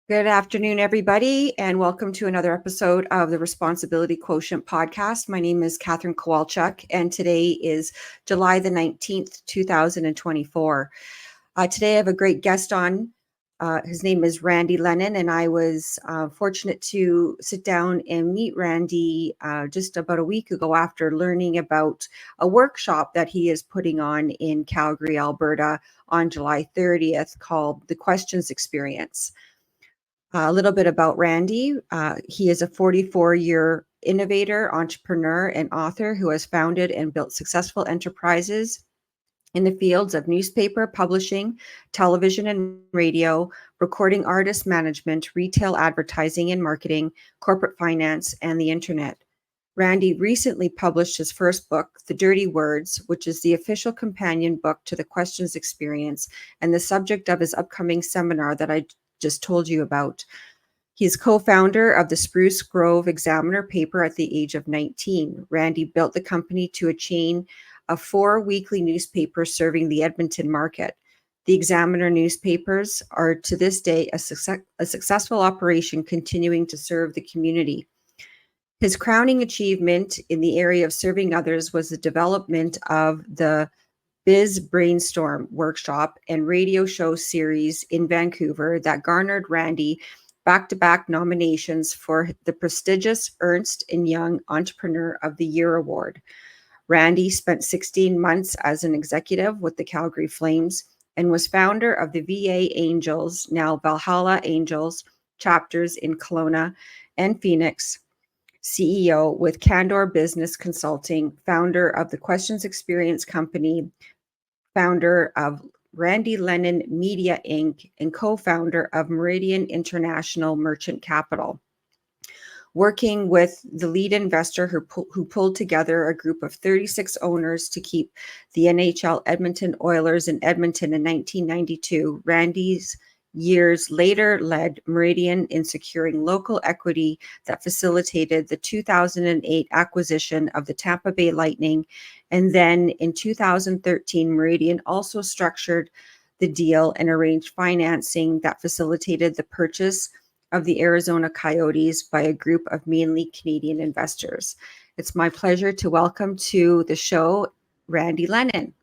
Good afternoon, everybody, and welcome to another episode of the Responsibility Quotient podcast. My name is Catherine Kowalchuk, and today is July the 19th, 2024. Today I have a great guest on. His name is Randy Lennon, and I was fortunate to sit down and meet Randy just about a week ago after learning about a workshop that he is putting on in Calgary, Alberta on July 30th called The Questions Experience. A little bit about Randy. He is a 44-year innovator, entrepreneur, and author who has founded and built successful enterprises in the fields of newspaper, publishing, television and radio, recording artist management, retail advertising and marketing, corporate finance, and the internet. Randy recently published his first book, The Dirty Words, which is the official companion book to the Questions Experience and the subject of his upcoming seminar that I just told you about. He's co-founder of the Spruce Grove Examiner paper at the age of 19. Randy built the company to a chain of 4 weekly newspapers serving the Edmonton market. The Examiner newspapers are to this day a successful operation continuing to serve the community. His crowning achievement in the area of serving others was the development of the Biz Brainstorm workshop and radio show series in Vancouver that garnered Randy back-to-back nominations for the prestigious Ernst & Young Entrepreneur of the Year award. Randy spent 16 months as an executive with the Calgary Flames and was founder of the VA Angels, now Valhalla Angels, chapters in Kelowna and Phoenix, CEO with Candor Business Consulting, founder of the Questions Experience Company, founder of Randy Lennon Media Inc., and co-founder of Meridian International Merchant Capital. Working with the lead investor who pulled together a group of 36 owners to keep the NHL Edmonton Oilers in Edmonton in 1992, Randy's years later led Meridian in securing local equity that facilitated the 2008 acquisition of the Tampa Bay Lightning. And then in 2013, Meridian also structured the deal and arranged financing that facilitated the purchase of the Arizona Coyotes by a group of mainly Canadian investors. It's my pleasure to welcome to the show Randy Lennon.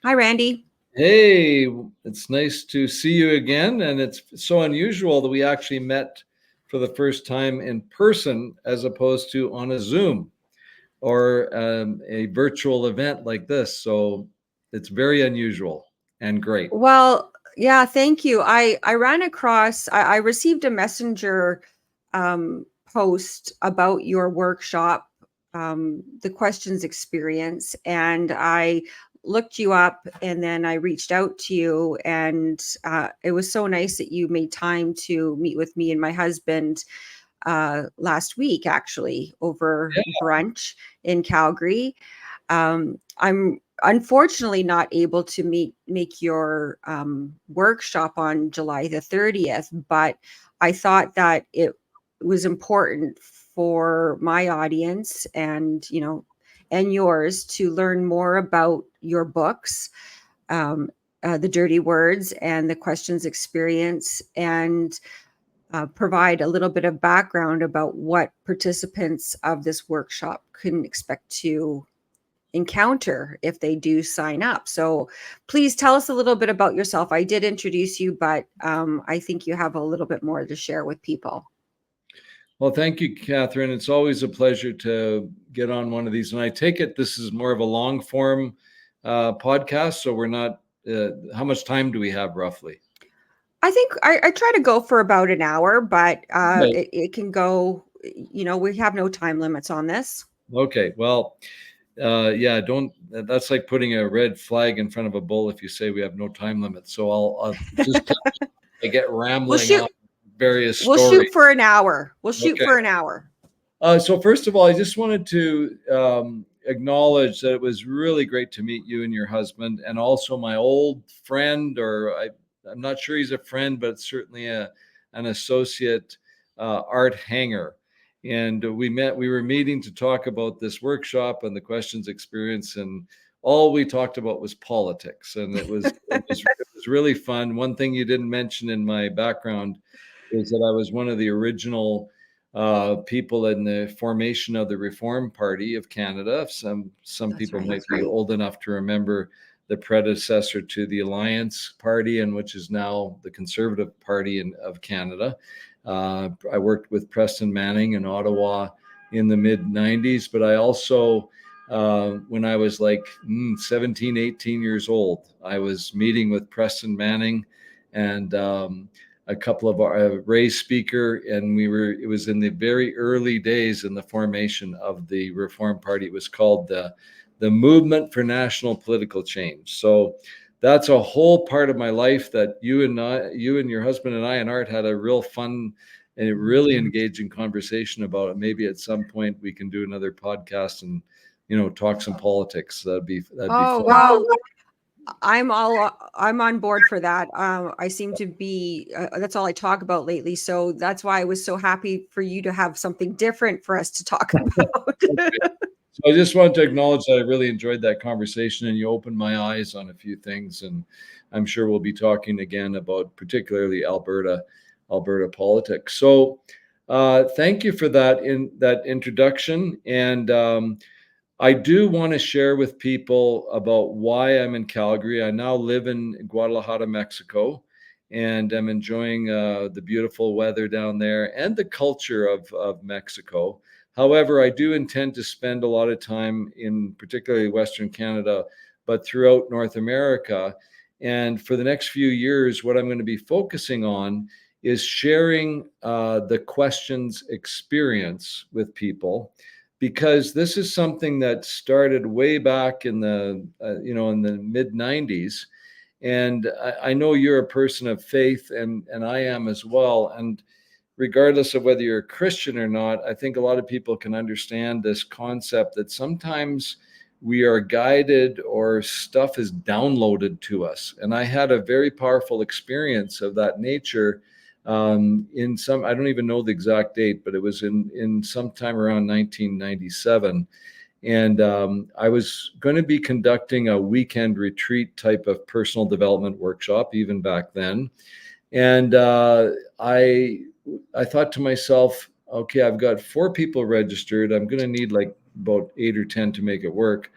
Hi, Randy. Hey, it's nice to see you again. And it's so unusual that we actually met for the first time in person as opposed to on a Zoom or a virtual event like this. So it's very unusual and great. Well, yeah, thank you. I ran across, I received a messenger post about your workshop, the Questions Experience, and I looked you up and then I reached out to you, and it was so nice that you made time to meet with me and my husband last week, actually, over brunch in Calgary. I'm unfortunately not able to make your workshop on July the 30th, but I thought that it was important for my audience and yours to learn more about your books, The Dirty Words and the Questions Experience, and provide a little bit of background about what participants of this workshop can expect to encounter if they do sign up. So please tell us a little bit about yourself. I did introduce you, but I think you have a little bit more to share with people. Well, thank you, Catherine. It's always a pleasure to get on one of these. And I take it this is more of a long form podcast. So we're not, how much time do we have roughly? I think I try to go for about an hour, but Okay. it can go, we have no time limits on this. Okay. Well, yeah, that's like putting a red flag in front of a bull if you say we have no time limit. So I'll just I get rambling on various We'll stories. shoot for an hour. Okay. For an hour. So first of all, I just wanted to acknowledge that it was really great to meet you and your husband, and also my old friend, I'm not sure he's a friend, but certainly an associate, Art Hanger. And we were meeting to talk about this workshop and the Questions Experience, and all we talked about was politics. And it was really fun. One thing you didn't mention in my background is that I was one of the original people in the formation of the Reform Party of Canada. Some That's people right. might be old enough to remember the predecessor to the Alliance Party, and which is now the Conservative Party of Canada. I worked with Preston Manning in Ottawa in the mid 90s, but I also, when I was like 17, 18 years old, I was meeting with Preston Manning and a couple of our Ray speaker, and it was in the very early days in the formation of the Reform Party. It was called the Movement for National Political Change. So that's a whole part of my life that you and your husband and I and Art had a real fun and really engaging conversation about it. Maybe at some point we can do another podcast and talk some politics. That'd be Oh, fun. well, I'm on board for that. I seem to be that's all I talk about lately. So that's why I was so happy for you to have something different for us to talk about. So I just want to acknowledge that I really enjoyed that conversation, and you opened my eyes on a few things, and I'm sure we'll be talking again about particularly Alberta politics. So thank you for that introduction, and I do want to share with people about why I'm in Calgary. I now live in Guadalajara, Mexico, and I'm enjoying the beautiful weather down there and the culture of Mexico. However, I do intend to spend a lot of time in particularly Western Canada, but throughout North America. And for the next few years, what I'm going to be focusing on is sharing the questions experience with people, because this is something that started way back in the in the mid 90s, and I know you're a person of faith, and I am as well. And regardless of whether you're a Christian or not, I think a lot of people can understand this concept that sometimes we are guided or stuff is downloaded to us. And I had a very powerful experience of that nature in some, I don't even know the exact date, but it was in sometime around 1997. And I was going to be conducting a weekend retreat type of personal development workshop even back then. And I thought to myself, okay, I've got 4 people registered. I'm going to need like about 8 or 10 to make it work.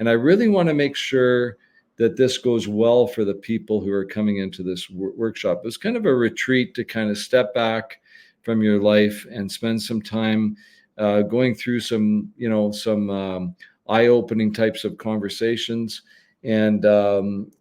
And I really want to make sure that this goes well for the people who are coming into this workshop. It's kind of a retreat to kind of step back from your life and spend some time going through some eye-opening types of conversations. And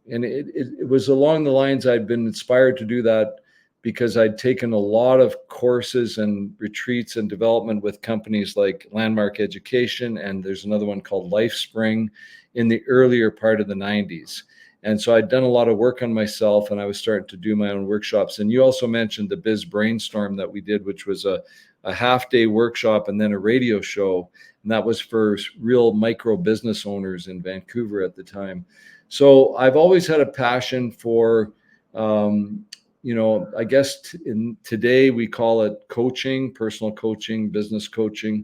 it was along the lines I'd been inspired to do that because I'd taken a lot of courses and retreats and development with companies like Landmark Education, and there's another one called LifeSpring in the earlier part of the 90s. And so I'd done a lot of work on myself, and I was starting to do my own workshops. And you also mentioned the Biz Brainstorm that we did, which was a half-day workshop and then a radio show. And that was for real micro business owners in Vancouver at the time. So I've always had a passion for I guess today we call it coaching, personal coaching, business coaching.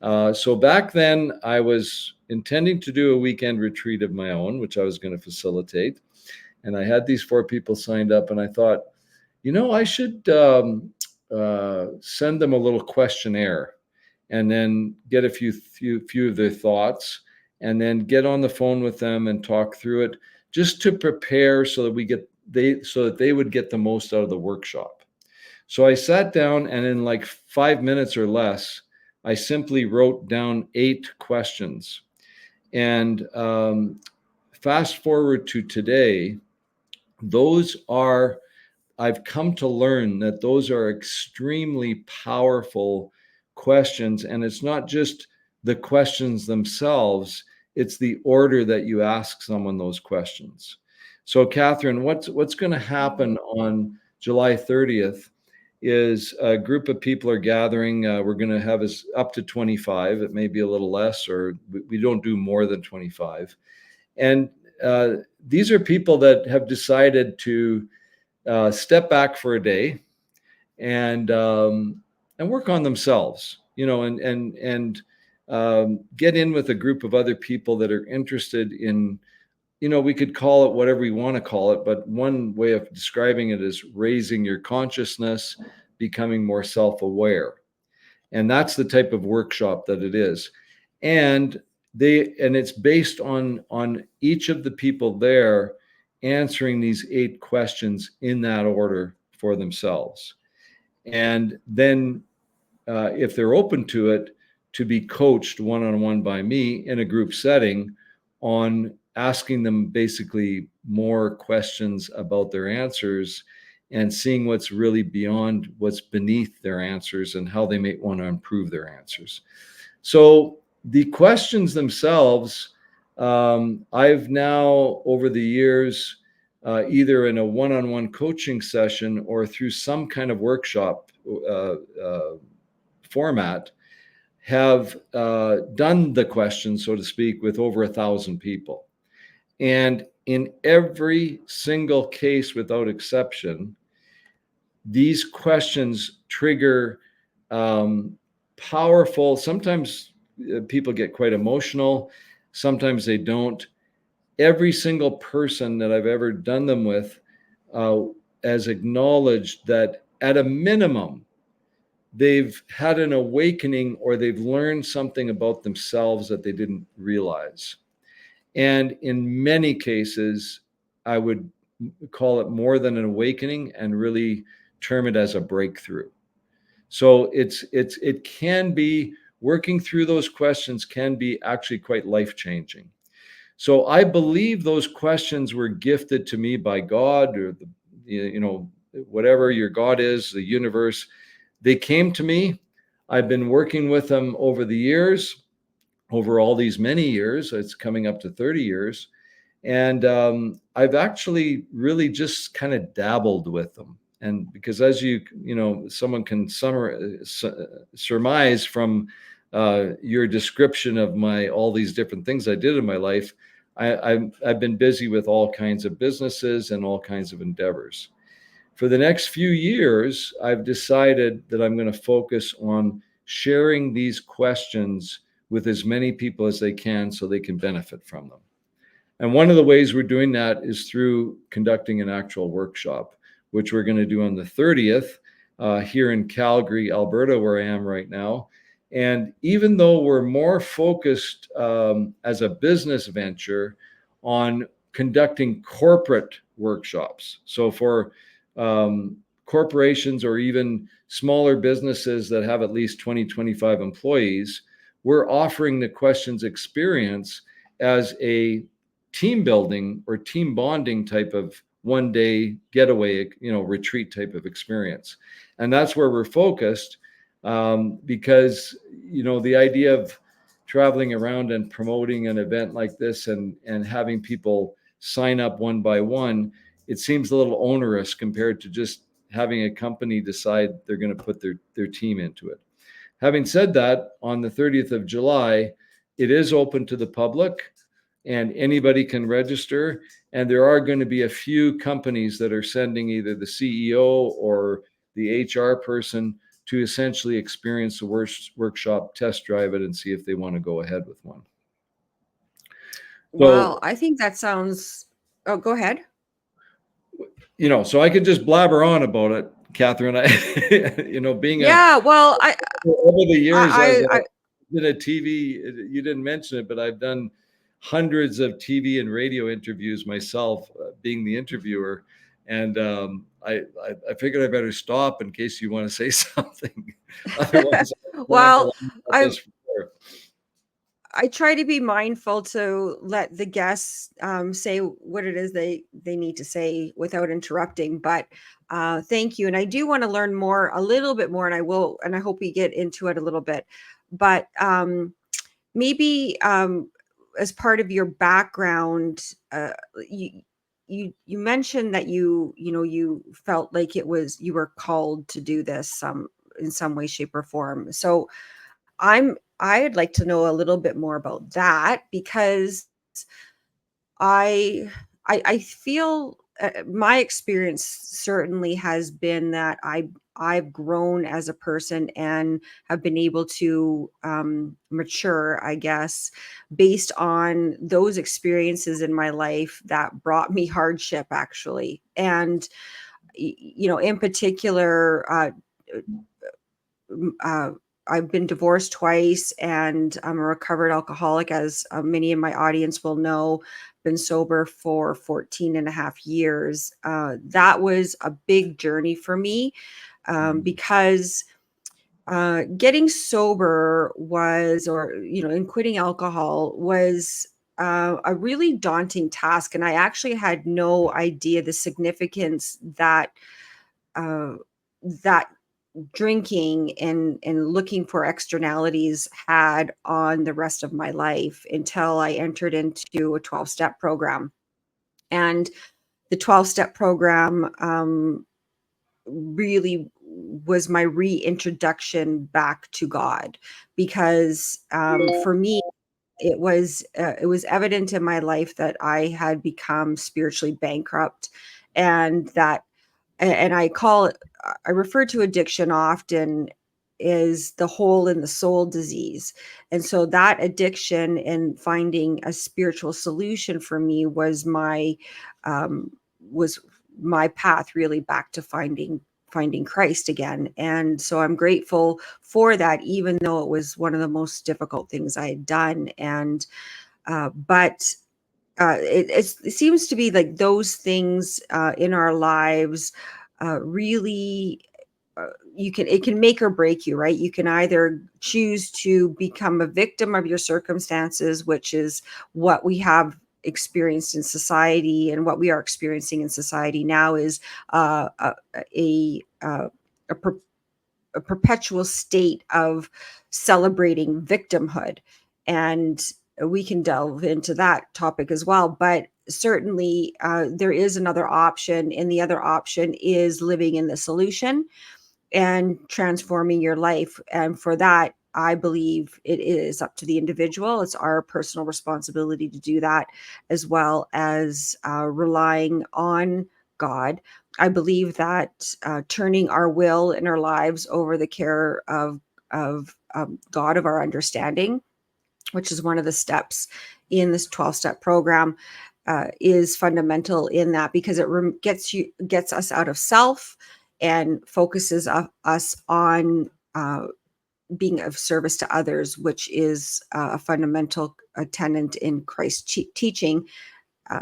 So back then I was intending to do a weekend retreat of my own, which I was going to facilitate. And I had these 4 people signed up, and I thought, I should send them a little questionnaire and then get a few of their thoughts, and then get on the phone with them and talk through it, just to prepare so that they would get the most out of the workshop. So I sat down, and in like 5 minutes or less, I simply wrote down 8 questions. And fast forward to today, those are I've come to learn that those are extremely powerful questions. And it's not just the questions themselves, it's the order that you ask someone those questions. So, Catherine, what's going to happen on July 30th is a group of people are gathering. We're going to have up to 25. It may be a little less, or we don't do more than 25. And these are people that have decided to step back for a day and work on themselves, and get in with a group of other people that are interested in, we could call it whatever we want to call it, but one way of describing it is raising your consciousness, becoming more self-aware. And that's the type of workshop that it is. And it's based on each of the people there answering these 8 questions in that order for themselves. And then if they're open to it, to be coached one-on-one by me in a group setting on asking them basically more questions about their answers and seeing what's really beyond what's beneath their answers and how they may want to improve their answers. So the questions themselves, I've now over the years, either in a one-on-one coaching session or through some kind of workshop format, have done the question, so to speak, with over 1,000 people. And in every single case, without exception, these questions trigger powerful, sometimes people get quite emotional, sometimes they don't. Every single person that I've ever done them with has acknowledged that at a minimum, they've had an awakening or they've learned something about themselves that they didn't realize. And in many cases, I would call it more than an awakening and really term it as a breakthrough. So it can be, working through those questions can be actually quite life-changing. So I believe those questions were gifted to me by God, or whatever your God is, the universe. They came to me. I've been working with them over the years, over all these many years. It's coming up to 30 years. And I've actually really just kind of dabbled with them. And because as someone can surmise from your description of all these different things I did in my life, I've been busy with all kinds of businesses and all kinds of endeavors. For the next few years, I've decided that I'm going to focus on sharing these questions with as many people as they can so they can benefit from them. And one of the ways we're doing that is through conducting an actual workshop, which we're going to do on the 30th here in Calgary, Alberta, where I am right now. And even though we're more focused as a business venture on conducting corporate workshops, so for corporations or even smaller businesses that have at least 20, 25 employees, we're offering the questions experience as a team building or team bonding type of one-day getaway, retreat type of experience. And that's where we're focused because, the idea of traveling around and promoting an event like this and having people sign up one by one, it seems a little onerous compared to just having a company decide they're going to put their team into it. Having said that, on the 30th of July, it is open to the public and anybody can register. And there are going to be a few companies that are sending either the CEO or the HR person to essentially experience the workshop, test drive it, and see if they want to go ahead with one. Wow, I think that sounds. Oh, go ahead. So I could just blabber on about it, Catherine. Being well, over the years as I been a TV, you didn't mention it, but I've done hundreds of TV and radio interviews myself, being the interviewer. And I figured I better stop in case you want to say something. Otherwise, well, I try to be mindful to let the guests say what it is they need to say without interrupting. But thank you, and I do want to learn a little bit more, and I hope we get into it a little bit. But maybe as part of your background, you mentioned that you felt like you were called to do this in some way, shape, or form. So I'd like to know a little bit more about that because I I feel my experience certainly has been that I've grown as a person and have been able to mature, I guess, based on those experiences in my life that brought me hardship, actually. And in particular, uh, I've been divorced twice, and I'm a recovered alcoholic, as many in my audience will know. Been sober for 14 and a half years. That was a big journey for me, because getting sober was, or, and quitting alcohol was a really daunting task. And I actually had no idea the significance that uh, that drinking and looking for externalities had on the rest of my life until I entered into a 12-step program. And the 12-step program really was my reintroduction back to God, because for me, it was evident in my life that I had become spiritually bankrupt, and that and I refer to addiction often is the hole in the soul disease. And so that addiction and finding a spiritual solution for me um, was my path really back to finding Christ again. And so I'm grateful for that, even though it was one of the most difficult things I had done. And but it seems to be like those things in our lives really, it can make or break you, right? You can either choose to become a victim of your circumstances, which is what we have experienced in society, and what we are experiencing in society now is a, a, a, per- a perpetual state of celebrating victimhood. And we can delve into that topic as well. But certainly, there is another option, and the other option is living in the solution and transforming your life. And for that, I believe it is up to the individual. It's our personal responsibility to do that, as well as relying on God. I believe that turning our will and our lives over the care of God, of our understanding, which is one of the steps in this 12-step program, is fundamental in that, because it gets us out of self and focuses us on being of service to others, which is a fundamental tenet in Christ's teaching,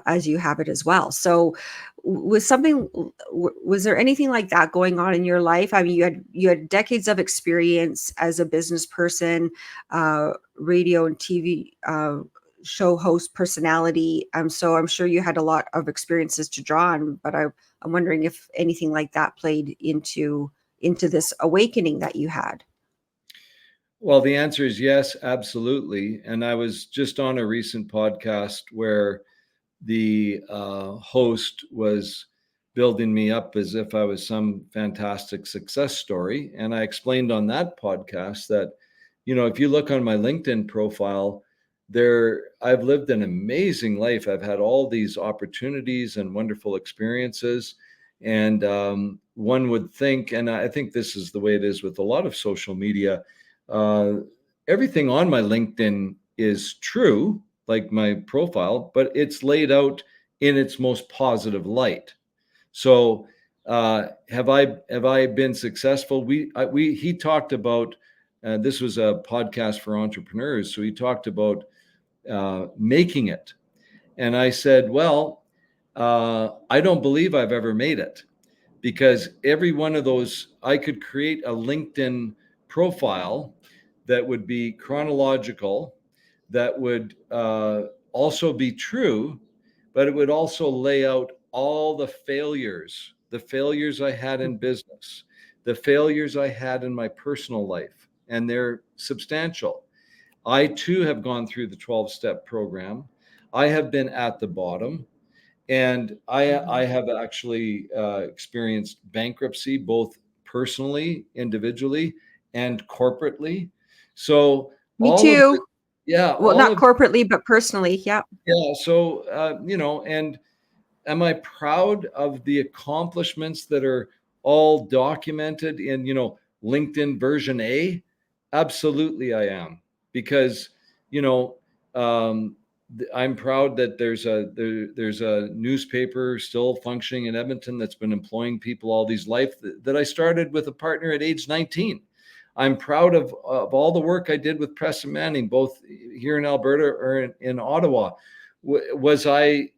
as you have it as well. So was there anything like that going on in your life? I mean, you had decades of experience as a business person, radio and TV show host personality. So I'm sure you had a lot of experiences to draw on, but I'm wondering if anything like that played into this awakening that you had. Well, the answer is yes, absolutely. And I was just on a recent podcast where the host was building me up as if I was some fantastic success story. And I explained on that podcast that, if you look on my LinkedIn profile, I've lived an amazing life. I've had all these opportunities and wonderful experiences. And one would think, and I think this is the way it is with a lot of social media, uh, everything on my LinkedIn is true, like my profile, but it's laid out in its most positive light. So have I been successful? He talked about this was a podcast for entrepreneurs, so he talked about making it, and I said, well, I don't believe I've ever made it, because every one of those, I could create a LinkedIn profile that would be chronological, that would also be true, but it would also lay out all the failures I had in business, the failures I had in my personal life, and they're substantial. I too have gone through the 12-step program. I have been at the bottom. And I have actually experienced bankruptcy, both personally, individually, and corporately. So Me all of the, too. yeah, Well, all not of, corporately, but personally. Yeah. yeah. So, and am I proud of the accomplishments that are all documented in, LinkedIn version A? Absolutely, I am. Because, you know, um, I'm proud that there's a newspaper still functioning in Edmonton that's been employing people all these life that I started with a partner at age 19. I'm proud of all the work I did with Preston Manning, both here in Alberta or in Ottawa. Was I,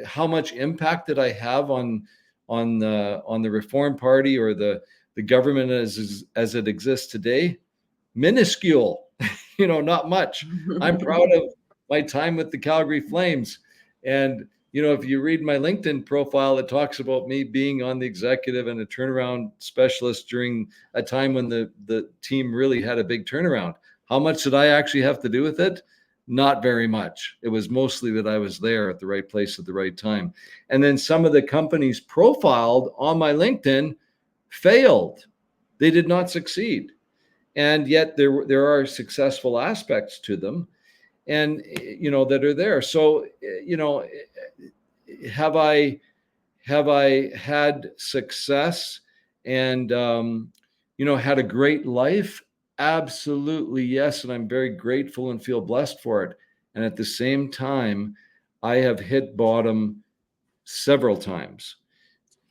how much impact did I have on the Reform Party or the government as it exists today? Minuscule, not much. I'm proud of my time with the Calgary Flames. And, if you read my LinkedIn profile, it talks about me being on the executive and a turnaround specialist during a time when the team really had a big turnaround. How much did I actually have to do with it? Not very much. It was mostly that I was there at the right place at the right time. And then some of the companies profiled on my LinkedIn failed. They did not succeed. And yet there are successful aspects to them, and that are there. So have I had success and had a great life? Absolutely, yes. And I'm very grateful and feel blessed for it. And at the same time, I have hit bottom several times,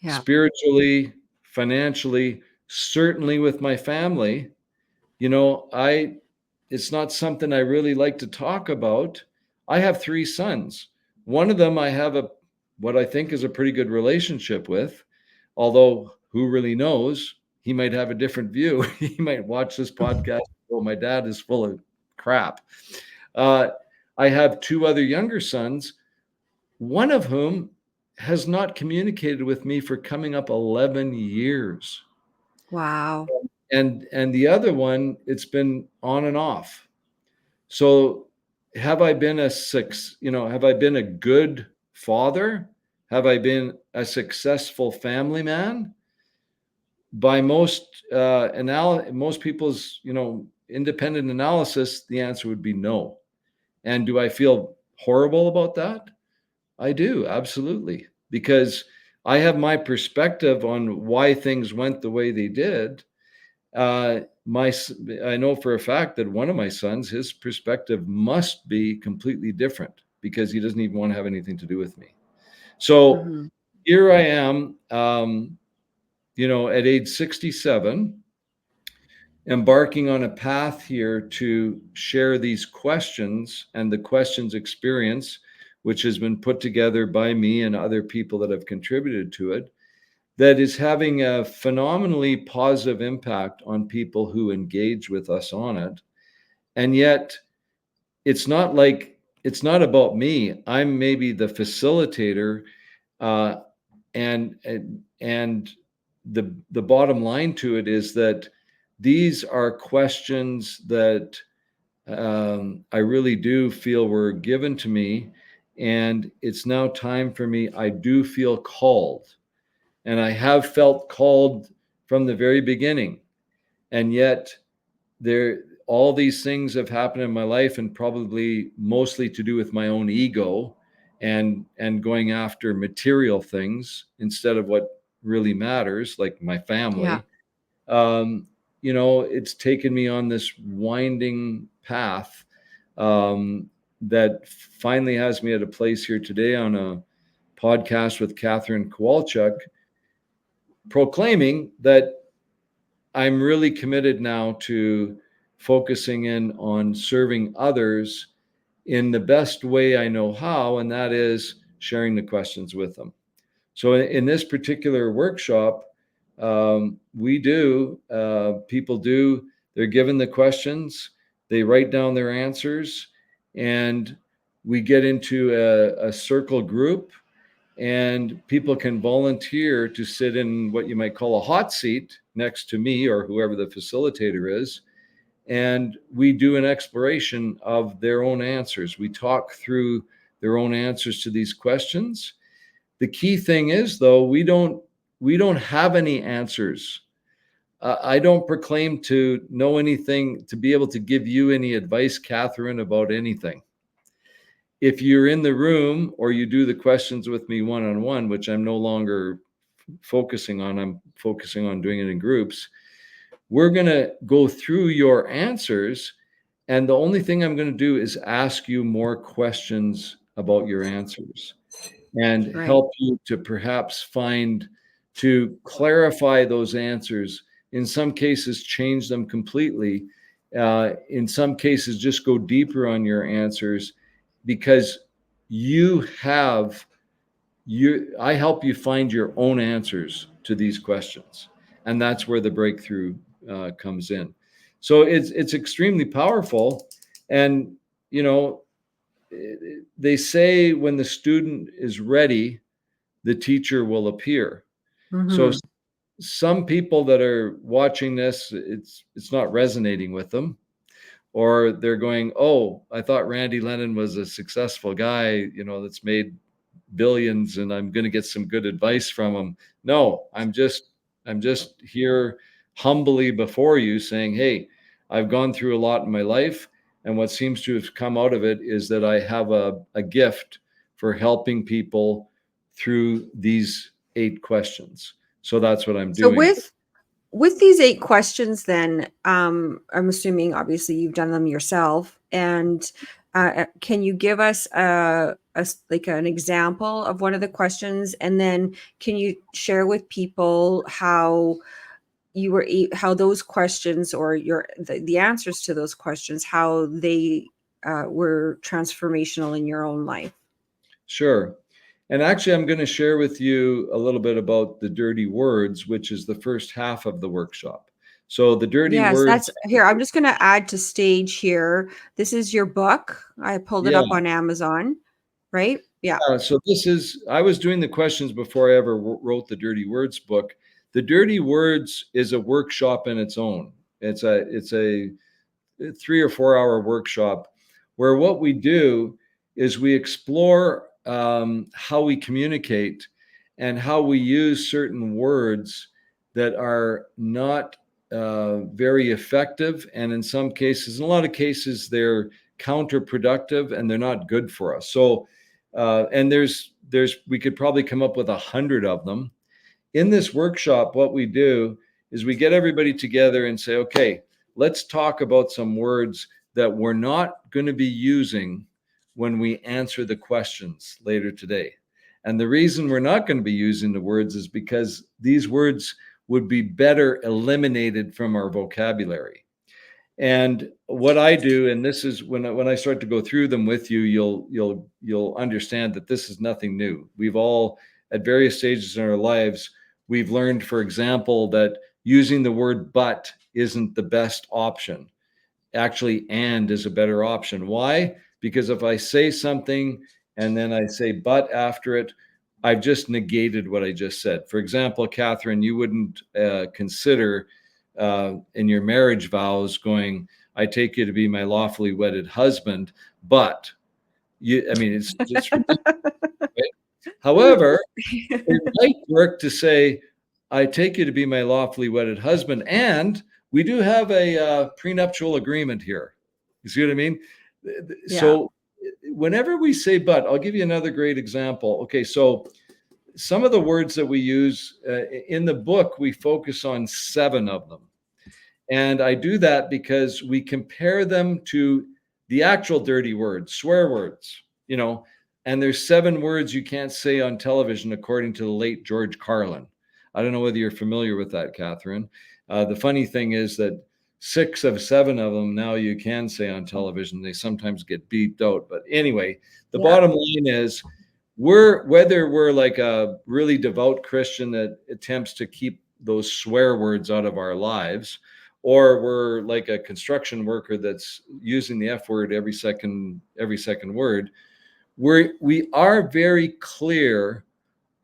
Yeah. spiritually, financially, certainly with my family. It's not something I really like to talk about. I have 3 sons. One of them I have what I think is a pretty good relationship with, although who really knows? He might have a different view. He might watch this podcast. Oh, my dad is full of crap. I have 2 other younger sons, one of whom has not communicated with me for coming up 11 years. Wow. And the other one, it's been on and off. So have I been have I been a good father? Have I been a successful family man? By most people's independent analysis, the answer would be no. And do I feel horrible about that? I do, absolutely, because I have my perspective on why things went the way they did. I know for a fact that one of my sons, his perspective must be completely different because he doesn't even want to have anything to do with me. So Mhm. here I am, at age 67, embarking on a path here to share these questions and the questions experience, which has been put together by me and other people that have contributed to it, that is having a phenomenally positive impact on people who engage with us on it. And yet it's not about me. I'm maybe the facilitator, uh, and the bottom line to it is that these are questions that I really do feel were given to me, and it's now time for me. I do feel called, and I have felt called from the very beginning. And yet all these things have happened in my life, and probably mostly to do with my own ego and going after material things instead of what really matters, like my Yeah. family. It's taken me on this winding path that finally has me at a place here today on a podcast with Catherine Kowalchuk, proclaiming that I'm really committed now to focusing in on serving others in the best way I know how, and that is sharing the questions with them. So in this particular workshop, they're given the questions, they write down their answers, and we get into a circle group, and people can volunteer to sit in what you might call a hot seat next to me or whoever the facilitator is. And we do an exploration of their own answers. We talk through their own answers to these questions. The key thing is, though, we don't have any answers. I don't proclaim to know anything, to be able to give you any advice, Catherine, about anything. If you're in the room or you do the questions with me one-on-one, which I'm no longer focusing on, I'm focusing on doing it in groups, we're going to go through your answers, And the only thing I'm going to do is ask you more questions about your answers and Right. help you to perhaps to clarify those answers. In some cases, change them completely. In some cases, just go deeper on your answers because you have I help you find your own answers to these questions, and that's where the breakthrough comes in. So it's extremely powerful, and you know they say when the student is ready, the teacher will appear. So Mm-hmm. some people that are watching this, it's not resonating with them, or they're going, "Oh, I thought Randy Lennon was a successful guy, that's made billions and I'm going to get some good advice from him." No, I'm just here humbly before you saying, "Hey, I've gone through a lot in my life, and what seems to have come out of it is that I have a gift for helping people through these 8 questions." So that's what I'm So doing. with these 8 questions, then I'm assuming obviously you've done them yourself, and can you give us like an example of one of the questions, and then can you share with people how how those questions or the answers to those questions, how they were transformational in your own life? Sure. And actually, I'm going to share with you a little bit about the dirty words, which is the first half of the workshop. So the dirty Yes, that's words, here. I'm just going to add to stage here. This is your book. I pulled it yeah. up on Amazon, right? Yeah. So I was doing the questions before I ever wrote the dirty words book. The dirty words is a workshop in its own. It's a 3 or 4 hour workshop where what we do is we explore how we communicate and how we use certain words that are not very effective. And in some cases, in a lot of cases, they're counterproductive and they're not good for us. So, and we could probably come up with 100 of them. In this workshop, what we do is we get everybody together and say, okay, let's talk about some words that we're not going to be using when we answer the questions later today. And the reason we're not going to be using the words is because these words would be better eliminated from our vocabulary. And what I do, and this is when I start to go through them with you, you'll understand that this is nothing new. We've all, at various stages in our lives, we've learned, for example, that using the word "but" isn't the best option. Actually, "and" is a better option. Why? Because if I say something and then I say "but" after it, I've just negated what I just said. For example, Catherine, you wouldn't consider in your marriage vows going, "I take you to be my lawfully wedded husband," but I mean, it's ridiculous. Right? However, it might work to say, "I take you to be my lawfully wedded husband, and we do have a prenuptial agreement here." You see what I mean? Yeah. So, whenever we say "but," I'll give you another great example. Okay, so some of the words that we use in the book, we focus on 7 of them. And I do that because we compare them to the actual dirty words, swear words, and there's 7 words you can't say on television, according to the late George Carlin. I don't know whether you're familiar with that, Catherine. The funny thing is that 6 of 7 of them now you can say on television. They sometimes get beeped out. But anyway, the Yeah. bottom line is whether we're like a really devout Christian that attempts to keep those swear words out of our lives, or we're like a construction worker that's using the F word every second word, we are very clear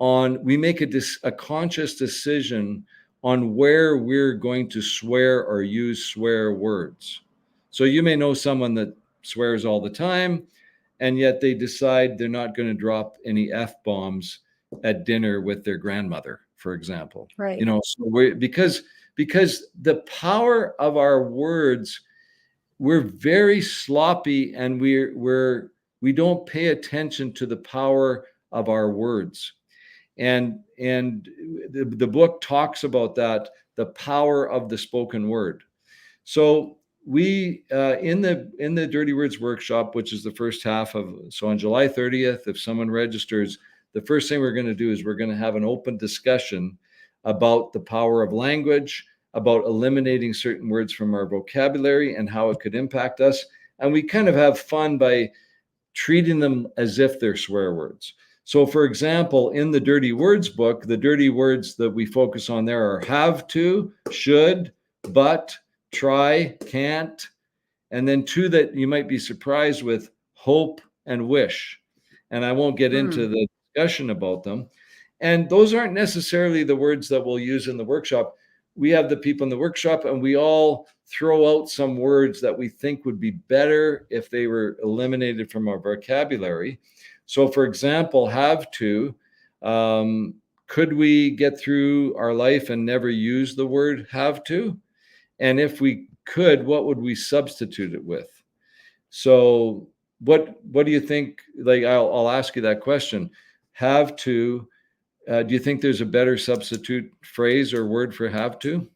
on we make a conscious decision on where we're going to swear or use swear words. So you may know someone that swears all the time, and yet they decide they're not going to drop any F bombs at dinner with their grandmother, for example. Right. So because the power of our words, we're very sloppy, and we don't pay attention to the power of our words. And the book talks about that, the power of the spoken word. So we in the Dirty Words workshop, which is the first half of, so on July 30th, if someone registers, the first thing we're going to do is we're going to have an open discussion about the power of language, about eliminating certain words from our vocabulary and how it could impact us. And we kind of have fun by treating them as if they're swear words. So, for example, in the Dirty Words book, the dirty words that we focus on there are have to, should, but, try, can't, and then two that you might be surprised with, hope and wish. And I won't get into Hmm. the discussion about them. And those aren't necessarily the words that we'll use in the workshop. We have the people in the workshop and we all throw out some words that we think would be better if they were eliminated from our vocabulary. So, for example, have to, could we get through our life and never use the word have to? And if we could, what would we substitute it with? So what do you think? Like, I'll ask you that question. Have to, do you think there's a better substitute phrase or word for have to?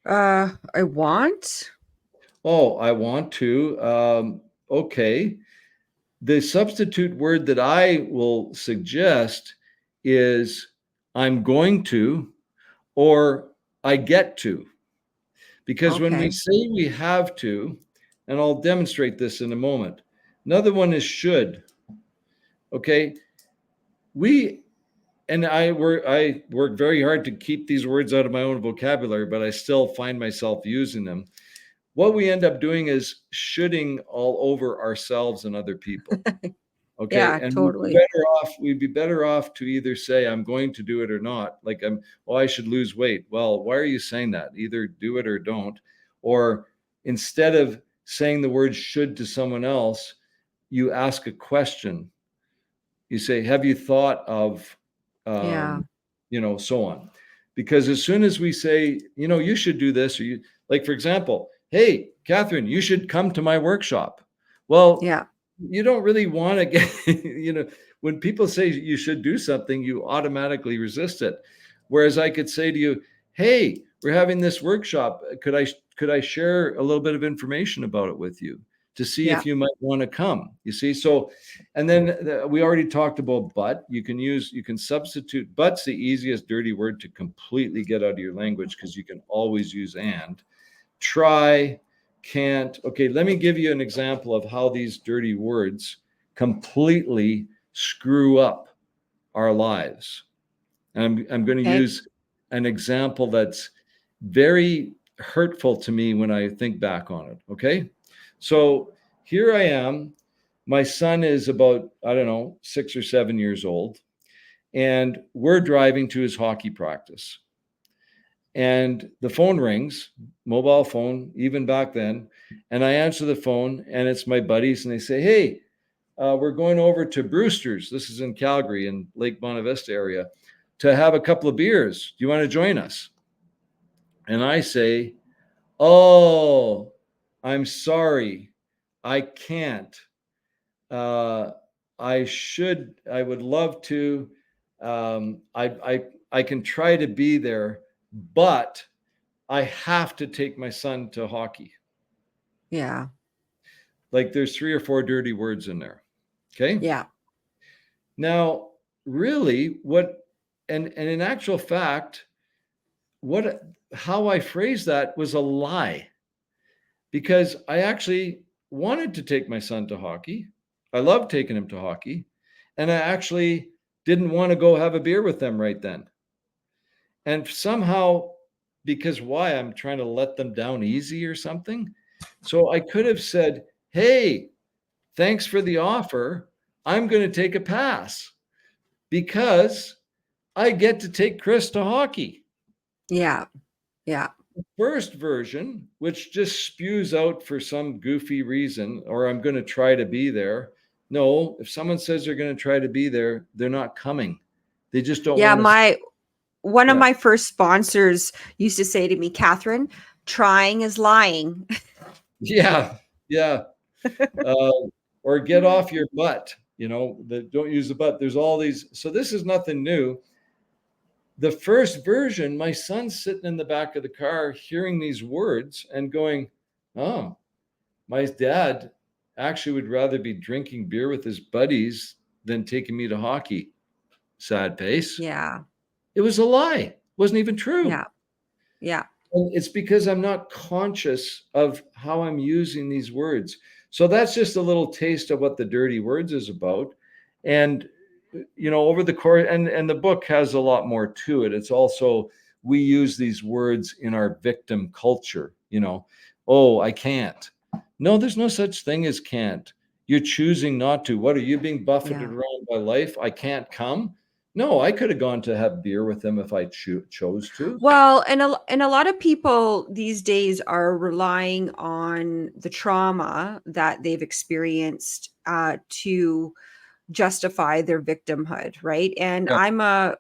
I want. Oh, I want to. Okay. The substitute word that I will suggest is I'm going to, or I get to. Because when we Okay. say we have to, and I'll demonstrate this in a moment, another one is should. Okay. We, and I work very hard to keep these words out of my own vocabulary, but I still find myself using them. What we end up doing is shoulding all over ourselves and other people. Okay. Yeah, And totally. we'd be better off to either say, I'm going to do it or not. Like I should lose weight. Well, why are you saying that? Either do it or don't. Or instead of saying the word should to someone else, you ask a question. You say, have you thought of, Yeah. um, so on. Because as soon as we say, you should do this, or you, like, for example, hey, Catherine, you should come to my workshop. Well, Yeah. you don't really want to get, when people say you should do something, you automatically resist it. Whereas I could say to you, hey, we're having this workshop. Could I share a little bit of information about it with you to see Yeah. if you might want to come? You see, so, and then we already talked about but. You can substitute. But's the easiest dirty word to completely get out of your language because you can always use and. Try, can't. Okay, let me give you an example of how these dirty words completely screw up our lives. And I'm going to Okay. use an example that's very hurtful to me when I think back on it. Okay. So here I am. My son is about, I don't know, 6 or 7 years old. And we're driving to his hockey practice. And the phone rings, mobile phone, even back then. And I answer the phone, and it's my buddies, and they say, hey, we're going over to Brewster's. This is in Calgary, in Lake Bonavista area, to have a couple of beers. Do you want to join us? And I say, oh, I'm sorry. I can't. Uh, I would love to. I can try to be there, but I have to take my son to hockey. Yeah. Like there's 3 or 4 dirty words in there. Okay. Yeah. Now, really, and in actual fact, how I phrased that was a lie because I actually wanted to take my son to hockey. I loved taking him to hockey. And I actually didn't want to go have a beer with them right then. And somehow, because why? I'm trying to let them down easy or something. So I could have said, hey, thanks for the offer. I'm going to take a pass because I get to take Chris to hockey. Yeah. Yeah. The first version, which just spews out for some goofy reason, or I'm going to try to be there. No, if someone says they're going to try to be there, they're not coming. They just don't Yeah. want to. One of Yeah. my first sponsors used to say to me, Catherine, trying is lying. Yeah. Yeah. Uh, or get off your butt, don't use the butt. There's all these. So this is nothing new. the first version, my son's sitting in the back of the car hearing these words and going, oh, my dad actually would rather be drinking beer with his buddies than taking me to hockey. Sad face. Yeah. It was a lie. It wasn't even true. Yeah. Yeah. And it's because I'm not conscious of how I'm using these words. So that's just a little taste of what the dirty words is about. And over the course, and the book has a lot more to it. It's also, we use these words in our victim culture. Oh, I can't. No, there's no such thing as can't. You're choosing not to. What, are you being buffeted Yeah. around by life? I can't come. No, I could have gone to have beer with them if I chose to. Well, and a lot of people these days are relying on the trauma that they've experienced to justify their victimhood, right? And Yeah.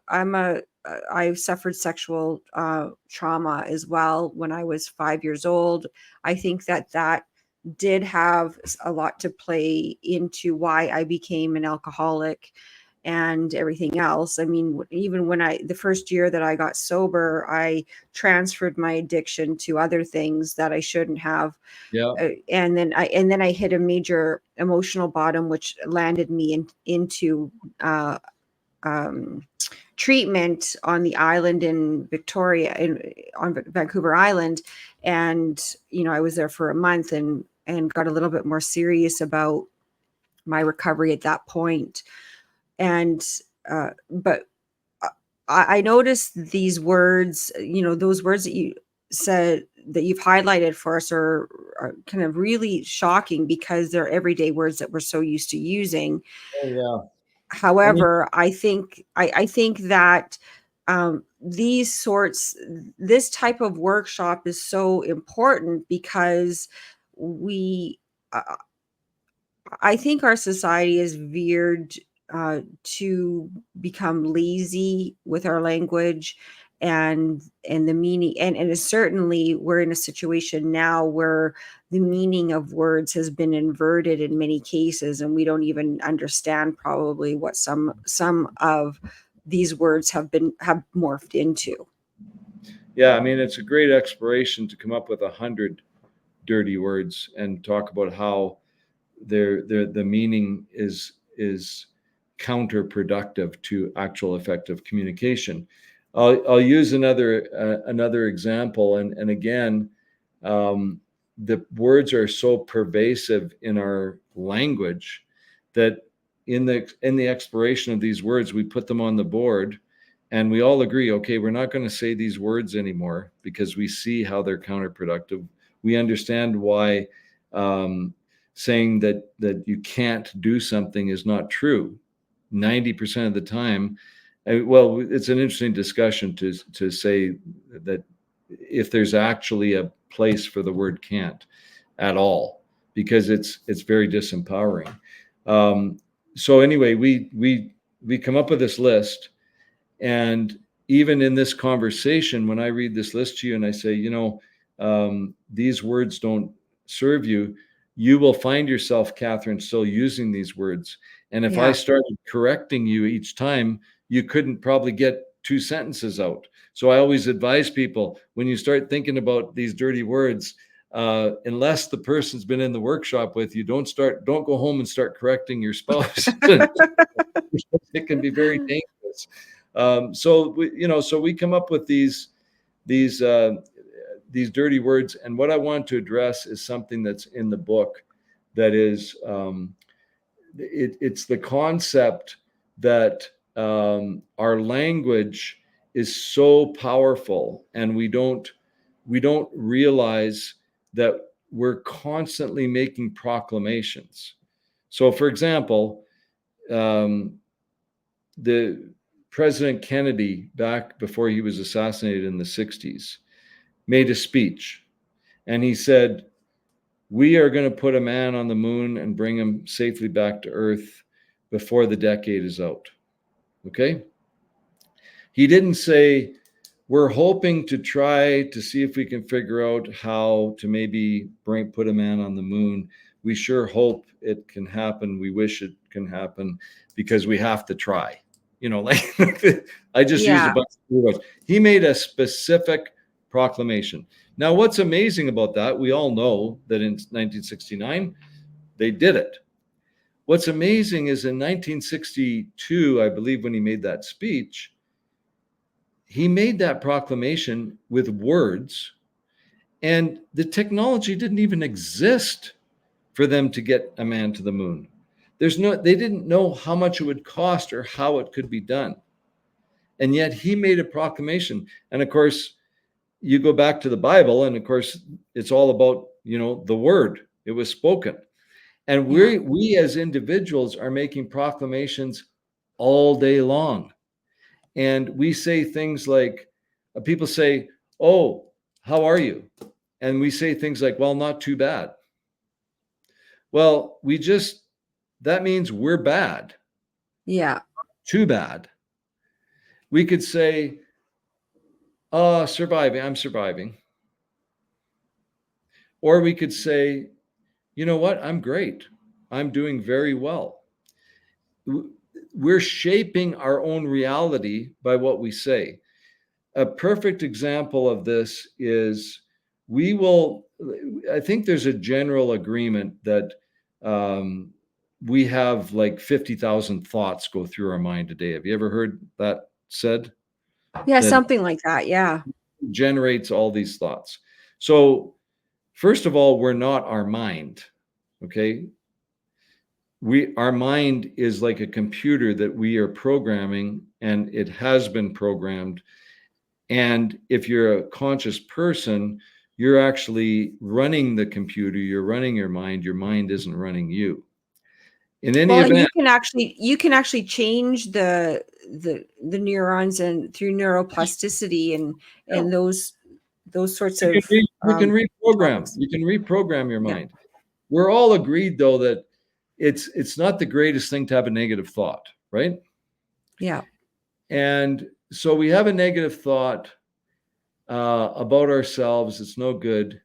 I've suffered sexual trauma as well when I was 5 years old. I think that did have a lot to play into why I became an alcoholic and everything else. I mean, even when the first year that I got sober, I transferred my addiction to other things that I shouldn't have. Yeah. And then I hit a major emotional bottom, which landed me into uh, um, treatment on the island in Victoria, on Vancouver Island. And I was there for a month and got a little bit more serious about my recovery at that point. And but I noticed these words, those words that you said that you've highlighted for us are kind of really shocking because they're everyday words that we're so used to using. Oh, yeah. And However, I think that this type of workshop is so important because we I think our society is veered to become lazy with our language and the meaning, and certainly we're in a situation now where the meaning of words has been inverted in many cases, and we don't even understand probably what some of these words have morphed into. yeah, I mean, it's a great exploration to come up with 100 dirty words and talk about how the meaning is counterproductive to actual effective communication. I'll use another example, and again, the words are so pervasive in our language that in the exploration of these words, we put them on the board, and we all agree, okay, we're not going to say these words anymore because we see how they're counterproductive. We understand why saying that you can't do something is not true 90% of the time. Well, it's an interesting discussion to say that if there's actually a place for the word can't at all, because it's very disempowering. So anyway, we come up with this list, and even in this conversation, when I read this list to you and I say, these words don't serve you, you will find yourself, Catherine, still using these words. And if I Yeah. started correcting you each time, you couldn't probably get two sentences out. So I always advise people, when you start thinking about these dirty words, unless the person's been in the workshop with you, don't go home and start correcting your spouse. It can be very dangerous. So we come up with these these dirty words, and what I want to address is something that's in the book that is it's the concept that our language is so powerful, and we don't realize that we're constantly making proclamations. So, for example, um, the President Kennedy, back before he was assassinated in the 60s, made a speech, and he said, we are going to put a man on the moon and bring him safely back to Earth before the decade is out. Okay? He didn't say, we're hoping to try to see if we can figure out how to maybe put a man on the moon. We sure hope it can happen. We wish it can happen because we have to try. like I just used a Yeah. bunch of words. He made a specific proclamation. Now, what's amazing about that, we all know that in 1969, they did it. What's amazing is in 1962, I believe, when he made that speech, he made that proclamation with words, and the technology didn't even exist for them to get a man to the moon. They didn't know how much it would cost or how it could be done. And yet he made a proclamation. And of course, you go back to the Bible, and of course, it's all about, the word. It was spoken. And Yeah. we as individuals are making proclamations all day long. And we say things like, people say, "Oh, how are you?" And we say things like, "Well, not too bad." Well, that means we're bad, Yeah. too bad. We could say, surviving, I'm surviving. Or we could say, you know what, I'm great. I'm doing very well. We're shaping our own reality by what we say. A perfect example of this is I think there's a general agreement that we have like 50,000 thoughts go through our mind a day. Have you ever heard that said? Yeah, That something like that. Yeah. generates all these thoughts. So, first of all, we're not our mind. Okay. Our mind is like a computer that we are programming, and it has been programmed. And if you're a conscious person, you're actually running the computer, you're running your mind isn't running you. In any Well, and event, you can actually change the neurons and through neuroplasticity yeah, and those sorts you can of you can reprogram. topics. You can reprogram your Yeah. mind. We're all agreed though that it's not the greatest thing to have a negative thought, right? Yeah. And so we have a negative thought about ourselves. It's no good.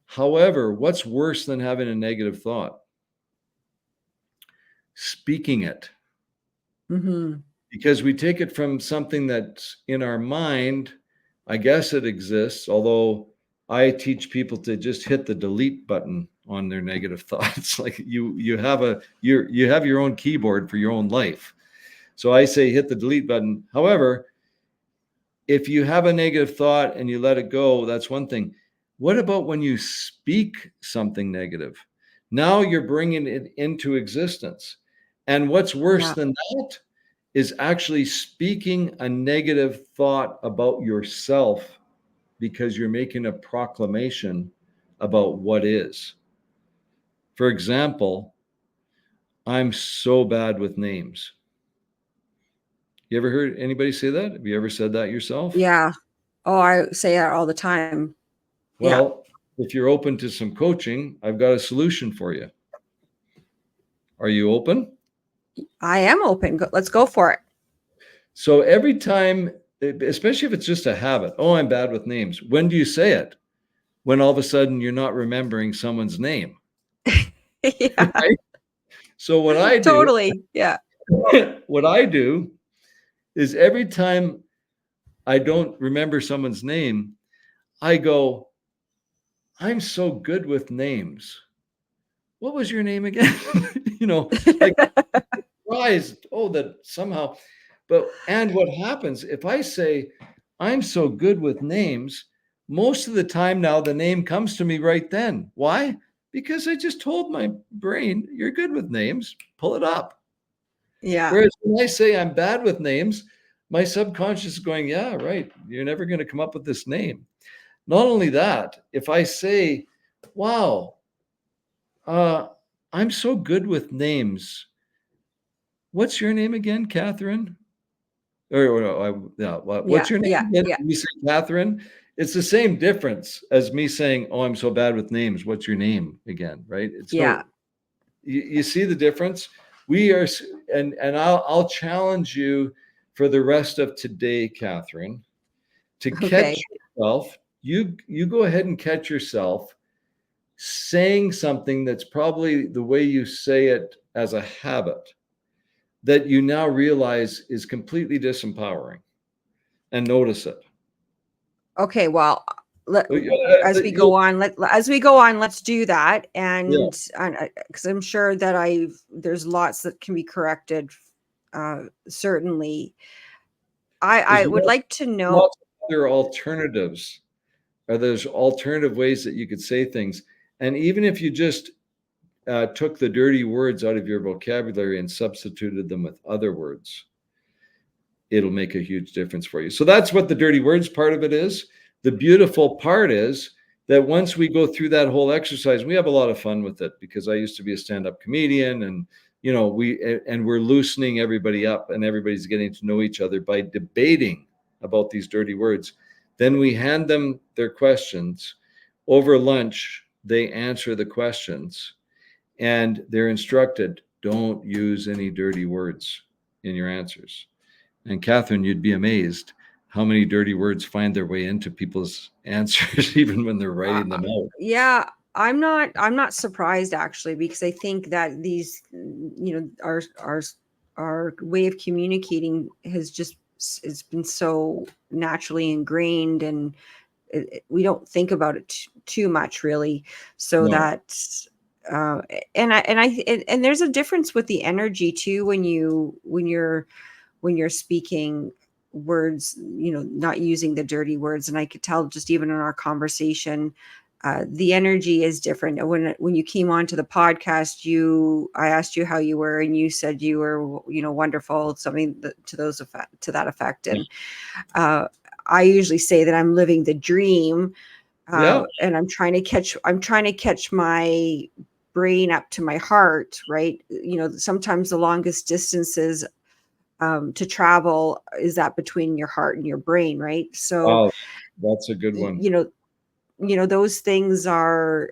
However, what's worse than having a negative thought? Speaking it. Hmm. Because we take it from something that's in our mind. I guess it exists, although I teach people to just hit the delete button on their negative thoughts. Like you have your own keyboard for your own life. So I say hit the delete button. However, if you have a negative thought and you let it go, that's one thing. What about when you speak something negative? Now you're bringing it into existence. And what's worse Yeah. than that is actually speaking a negative thought about yourself because you're making a proclamation about what is. For example, I'm so bad with names. You ever heard anybody say that? Have you ever said that yourself? Yeah. Oh, I say that all the time. Yeah. Well, if you're open to some coaching, I've got a solution for you. Are you open? I am open. Let's go for it. So every time, especially if it's just a habit, oh, I'm bad with names. When do you say it? When all of a sudden you're not remembering someone's name. Yeah. Right? So Totally. Yeah. what I do is every time I don't remember someone's name, I go, I'm so good with names. What was your name again? Like surprised, oh, that somehow, and what happens if I say, I'm so good with names, most of the time now the name comes to me right then. Why? Because I just told my brain, you're good with names, pull it up. Yeah. Whereas when I say I'm bad with names, my subconscious is going, yeah, right, you're never going to come up with this name. Not only that, if I say, wow, uh, I'm so good with names. What's your name again, Catherine? Yeah, Yeah. what's your name Yeah. again? Yeah. You say Catherine. It's the same difference as me saying, "Oh, I'm so bad with names. What's your name again?" Right? It's Yeah. no. You see the difference. We are, and I'll challenge you for the rest of today, Catherine, to catch Okay. yourself. You go ahead and catch yourself saying something that's probably the way you say it as a habit. that you now realize is completely disempowering, and notice it. Okay, well, let, as we go You'll, on, let's do that. yeah. And because I'm sure that there's lots that can be corrected. Certainly, I There's would like to know. lots of other alternatives. Or there's alternative ways that you could say things. And even if you just took the dirty words out of your vocabulary and substituted them with other words, it'll make a huge difference for you. So that's what the dirty words part of it is. The beautiful part is that once we go through that whole exercise, we have a lot of fun with it, because I used to be a stand-up comedian, and we're loosening everybody up, and everybody's getting to know each other by debating about these dirty words. Then we hand them their questions. Over lunch, they answer the questions, and they're instructed, don't use any dirty words in your answers. And Catherine, you'd be amazed how many dirty words find their way into people's answers, even when they're Uh, writing them out. yeah, I'm not surprised, actually, because I think that these, our way of communicating it's been so naturally ingrained, and we don't think about it too much, really. So No. that, uh, and there's a difference with the energy too, when you're speaking words, not using the dirty words. And I could tell, just even in our conversation, the energy is different. When you came onto the podcast, I asked you how you were, and you said you were, wonderful, something to that effect. And uh, I usually say that I'm living the dream, Yeah. and I'm trying to catch my brain up to my heart, right? Sometimes the longest distances to travel is that between your heart and your brain, right? So, Wow. That's a good one. you know, those things are.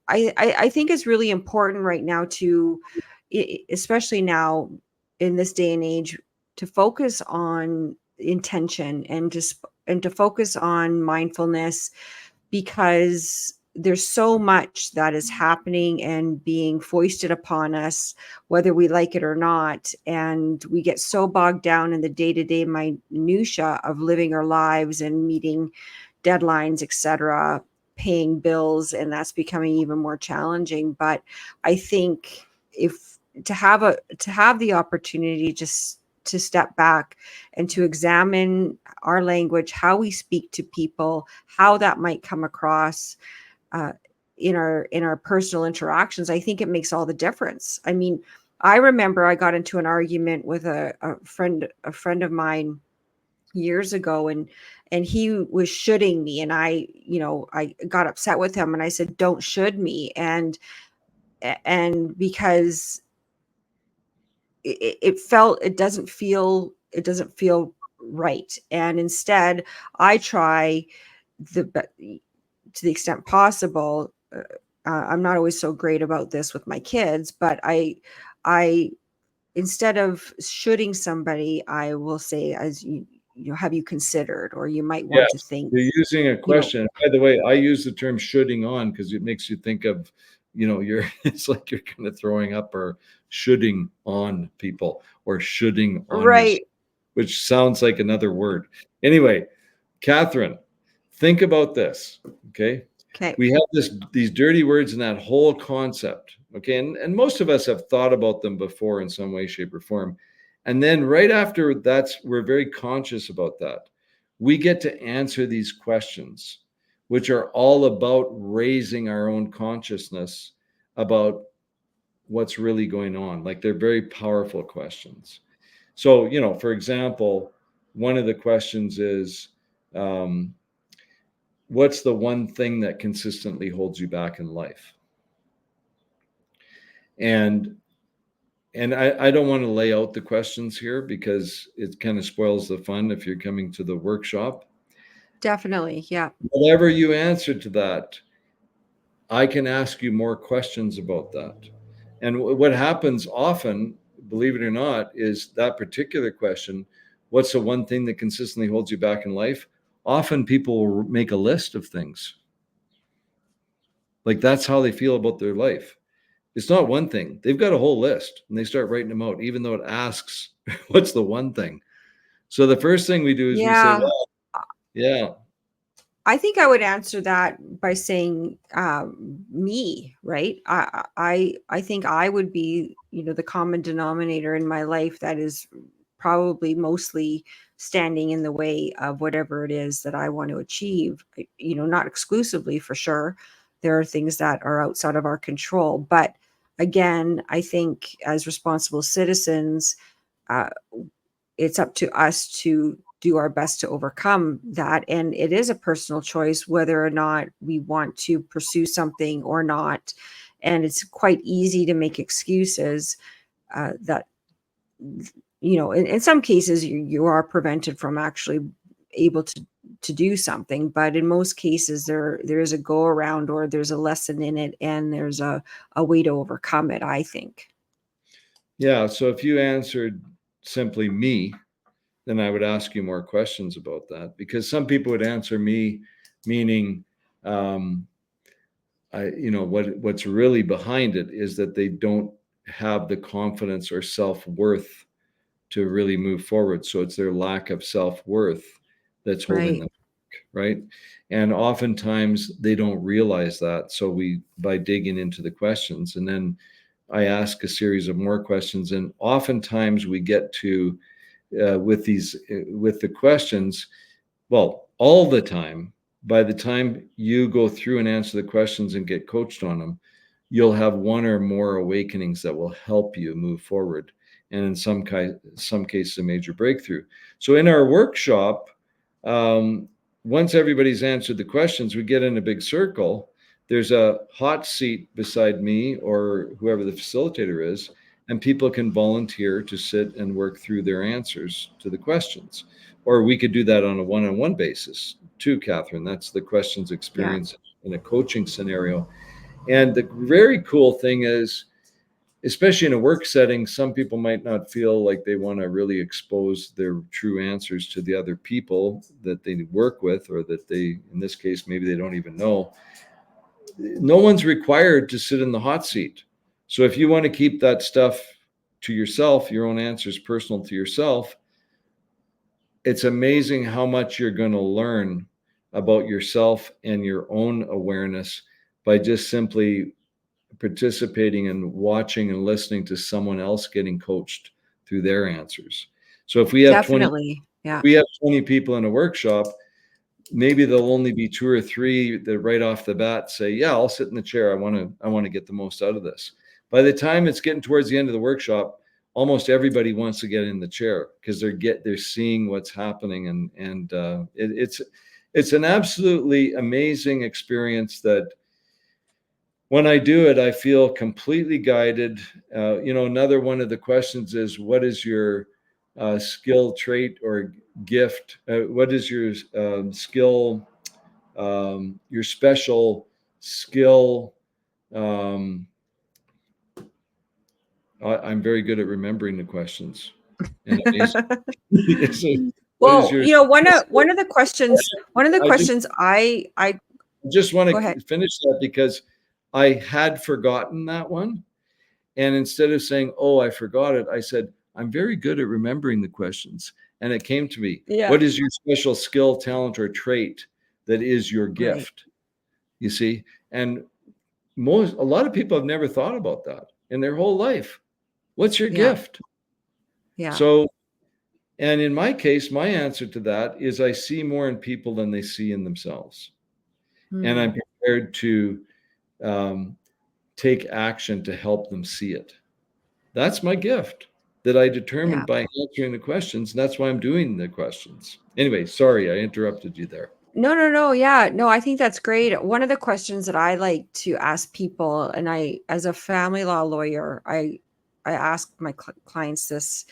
I think it's really important right now to, especially now in this day and age, to focus on intention, and to focus on mindfulness, because there's so much that is happening and being foisted upon us, whether we like it or not. And we get so bogged down in the day-to-day minutia of living our lives and meeting deadlines, etc., paying bills, and that's becoming even more challenging. But I think, if to have the opportunity just to step back and to examine our language, how we speak to people, how that might come across uh, in our personal interactions, I think it makes all the difference. I mean, I remember I got into an argument with a friend of mine years ago, and he was shoulding me, and I got upset with him, and I said, don't should me. And because it doesn't feel right, and instead I try to the extent possible. I'm not always so great about this with my kids, but I instead of shooting somebody, I will say, as have you considered, or you might want to Yes. think, You're using a you know, question. By the way, I use the term shoulding on because it makes you think of, you're it's like you're kind of throwing up, or shoulding on people, or shoulding on yourself, right. which sounds like another word. Anyway, Catherine, think about this. Okay. Okay. We have these dirty words and that whole concept. Okay. And most of us have thought about them before in some way, shape, or form. And then right after that's, we're very conscious about that. We get to answer these questions, which are all about raising our own consciousness about what's really going on. Like, they're very powerful questions. So, for example, one of the questions is, um, what's the one thing that consistently holds you back in life? And I don't want to lay out the questions here because it kind of spoils the fun if you're coming to the workshop. Definitely. Yeah. Whatever you answer to that, I can ask you more questions about that. And what happens often, believe it or not, is that particular question, what's the one thing that consistently holds you back in life? Often people will make a list of things. Like, that's how they feel about their life. It's not one thing. They've got a whole list and they start writing them out, even though it asks, what's the one thing? So the first thing we do is we say, Yeah. well, yeah, I think I would answer that by saying me, right? I think I would be, the common denominator in my life that is probably mostly standing in the way of whatever it is that I want to achieve. Not exclusively for sure. There are things that are outside of our control, but again, I think as responsible citizens, uh, it's up to us to do our best to overcome that. And it is a personal choice whether or not we want to pursue something or not. And it's quite easy to make excuses that, in some cases you are prevented from actually able to do something. But in most cases, there is a go around, or there's a lesson in it, and there's a way to overcome it, I think. yeah. So if you answered simply me, then I would ask you more questions about that, because some people would answer me, meaning, um, what's really behind it is that they don't have the confidence or self-worth to really move forward. So it's their lack of self-worth that's holding Right. them back, right? And oftentimes they don't realize that. So by digging into the questions, and then I ask a series of more questions, and oftentimes we get to with the questions, well, all the time, by the time you go through and answer the questions and get coached on them, you'll have one or more awakenings that will help you move forward. And in some cases, a major breakthrough. So in our workshop, um, once everybody's answered the questions, we get in a big circle. There's a hot seat beside me or whoever the facilitator is, and people can volunteer to sit and work through their answers to the questions. Or we could do that on a one-on-one basis too, Catherine. That's the questions Yeah. experience in a coaching scenario. And the very cool thing is, especially in a work setting, some people might not feel like they want to really expose their true answers to the other people that they work with, or that they, in this case, maybe they don't even know. No one's required to sit in the hot seat. So if you want to keep that stuff to yourself, your own answers personal to yourself, it's amazing how much you're going to learn about yourself and your own awareness by just simply participating and watching and listening to someone else getting coached through their answers. So if Definitely. Yeah. we have 20 people in a workshop, maybe there'll only be 2 or 3 that right off the bat say, yeah, I'll sit in the chair. I want to get the most out of this. By the time it's getting towards the end of the workshop, almost everybody wants to get in the chair because they're seeing what's happening, and it's an absolutely amazing experience that when I do it, I feel completely guided. Another one of the questions is, what is your skill, trait, or gift? What is your skill, your special skill? Um, I'm very good at remembering the questions. And amazing. So what is Well, your one of the I just questions I just want go ahead. to finish that because I had forgotten that one. And instead of saying, oh, I forgot it, I said, I'm very good at remembering the questions. And it came to me, Yeah. what is your special skill, talent, or trait that is your Right. gift? You see? And a lot of people have never thought about that in their whole life. What's your Yeah. gift? Yeah. So, and in my case, my answer to that is I see more in people than they see in themselves. And I'm Hmm. prepared to um, take action to help them see it. That's my gift that I Yeah. determined by answering the questions. And that's why I'm doing the questions. Anyway, sorry, I interrupted you there. No, no, no. Yeah. No, I think that's great. One of the questions that I like to ask people, and as a family law lawyer, I ask my clients this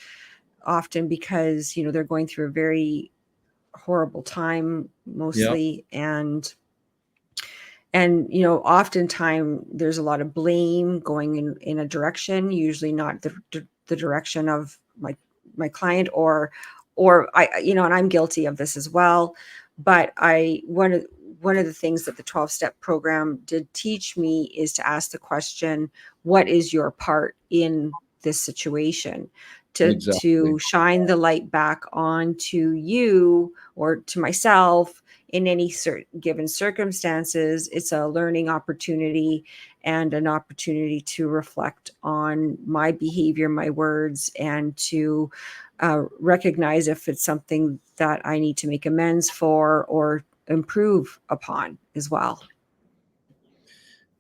often because, they're going through a very horrible time Yeah. mostly. And oftentimes there's a lot of blame going in a direction, usually not the direction of my client, or I, and I'm guilty of this as well. But one of the things that the 12-step program did teach me is to ask the question, what is your part in this situation? To Exactly. shine the light back onto you or to myself in any given circumstances. It's a learning opportunity and an opportunity to reflect on my behavior, my words, and to recognize if it's something that I need to make amends for or improve upon as well.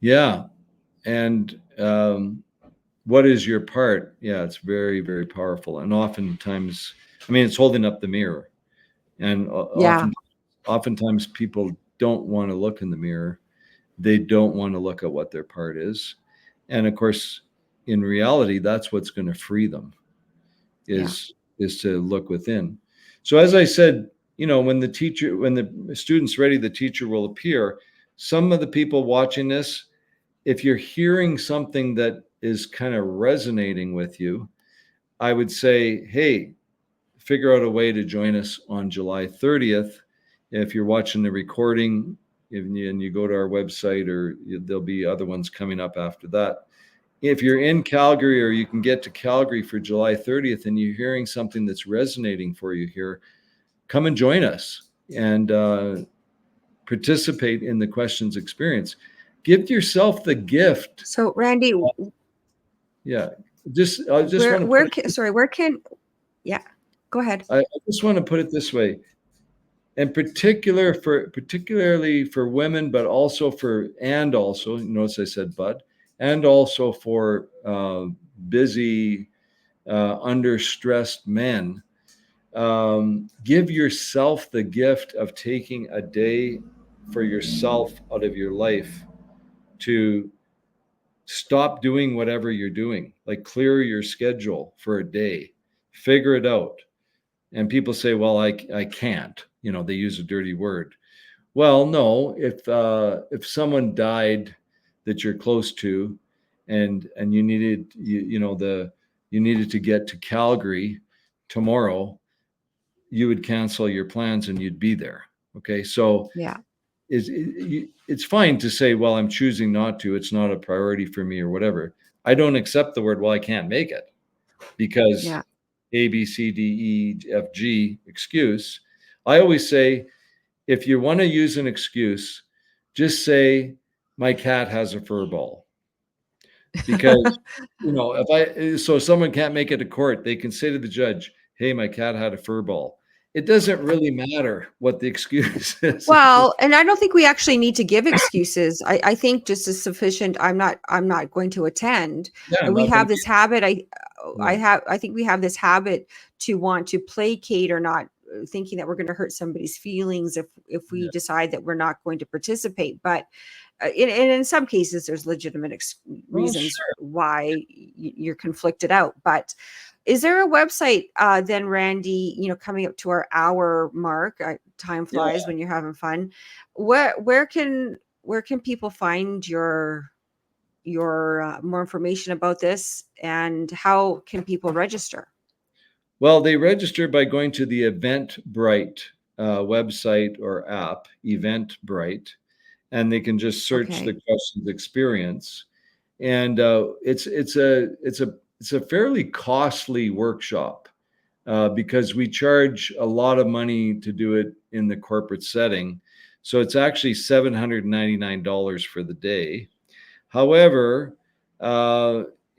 Yeah. And what is your part? Yeah, it's very, very powerful. And oftentimes, I mean, it's holding up the mirror. And Yeah, oftentimes people don't want to look in the mirror. They don't want to look at what their part is. And of course, in reality, that's what's going to free them yeah. is to look within. So as I said, when the student's ready, the teacher will appear. Some of the people watching this, if you're hearing something that is kind of resonating with you, I would say, hey, figure out a way to join us on July 30th. If you're watching the recording and you go to our website, or there'll be other ones coming up after that. If you're in Calgary or you can get to Calgary for July 30th and you're hearing something that's resonating for you here, come and join us and participate in the questions experience. Give yourself the gift. So Randy, Yeah. I just want to where put can, it, sorry, where can, yeah, go ahead. I just want to put it this way. And particularly for women, but also, notice I said but, and also for busy, under stressed men, give yourself the gift of taking a day for yourself out of your life to stop doing whatever you're doing, like clear your schedule for a day, figure it out. And people say, well, I can't, they use a dirty word. Well, no, if someone died that you're close to, and you needed to get to Calgary tomorrow, you would cancel your plans and you'd be there. Okay, so Yeah, it's fine to say, well, I'm choosing not to. It's not a priority for me or whatever. I don't accept the word, well, I can't make it because yeah. A, B, C, D, E, F, G excuse. I always say, if you want to use an excuse, just say, my cat has a fur ball. Because, so someone can't make it to court, they can say to the judge, hey, my cat had a fur ball. It doesn't really matter what the excuse is. Well, and I don't think we actually need to give excuses. I think just as sufficient. I'm not going to attend. Yeah, I'm And we not going have to be. this habit. Yeah, I think we have this habit to want to placate or not thinking that we're going to hurt somebody's feelings if we yeah. decide that we're not going to participate. But in some cases, there's legitimate Oh, reasons sure. why you're conflicted out. But is there a website then, Randy, coming up to our hour mark, time Yeah. flies when you're having fun. Where can people find your more information about this, and how can people register? Well, they register by going to the Eventbrite website or app, Eventbrite, and they can just search the Okay. questions experience. And it's a fairly costly workshop because we charge a lot of money to do it in the corporate setting. So it's actually $799 for the day. However,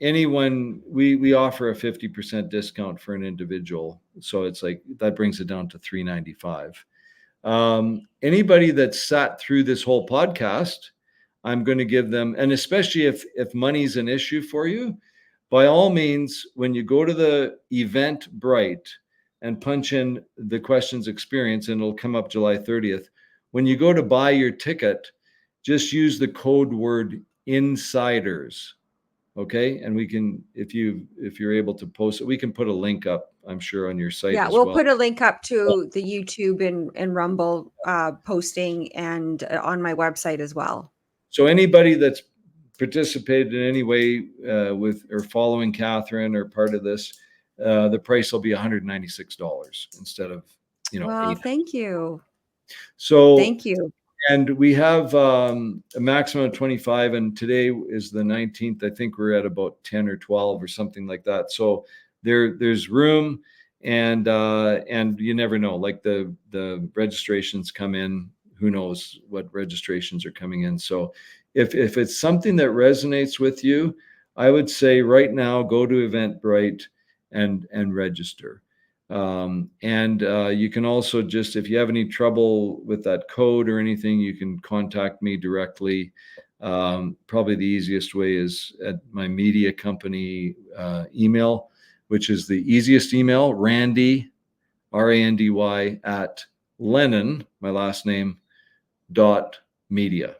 anyone we offer a 50% discount for an individual, so it's like that brings it down to $395. Anybody that sat through this whole podcast, I'm going to give them, and especially if money's an issue for you, by all means, when you go to the Eventbrite and punch in the questions experience, and it'll come up July 30th. When you go to buy your ticket, just use the code word insiders. Okay. And we can, if you're able to post it, we can put a link up, I'm sure, on your site Yeah, as we'll well. put a link up to the YouTube and Rumble posting, and on my website as well. So anybody that's participated in any way with or following Catherine or part of this, the price will be $196 instead of Well, eight. thank you. So Thank you. And we have a maximum of 25, and today is the 19th. I think we're at about 10 or 12 or something like that. So there's room, and you never know. Like the registrations come in, who knows what registrations are coming in. So if it's something that resonates with you, I would say right now go to Eventbrite and register. And you can also just, if you have any trouble with that code or anything, you can contact me directly. Probably the easiest way is at my media company email, which is the easiest email, Randy, RANDY at Lennon, my last name, .media.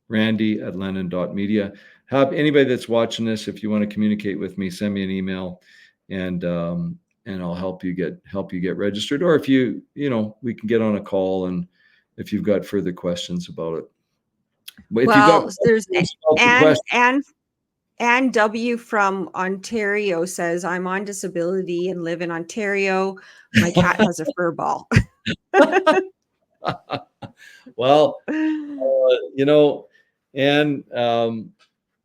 Randy at Lennon.media. Have anybody that's watching this, if you want to communicate with me, send me an email, and I'll help you get registered. Or if we can get on a call, and if you've got further questions about it. But if you've got Well, there's questions about the and question, and W from Ontario says, I'm on disability and live in Ontario. My cat has a fur ball. well, and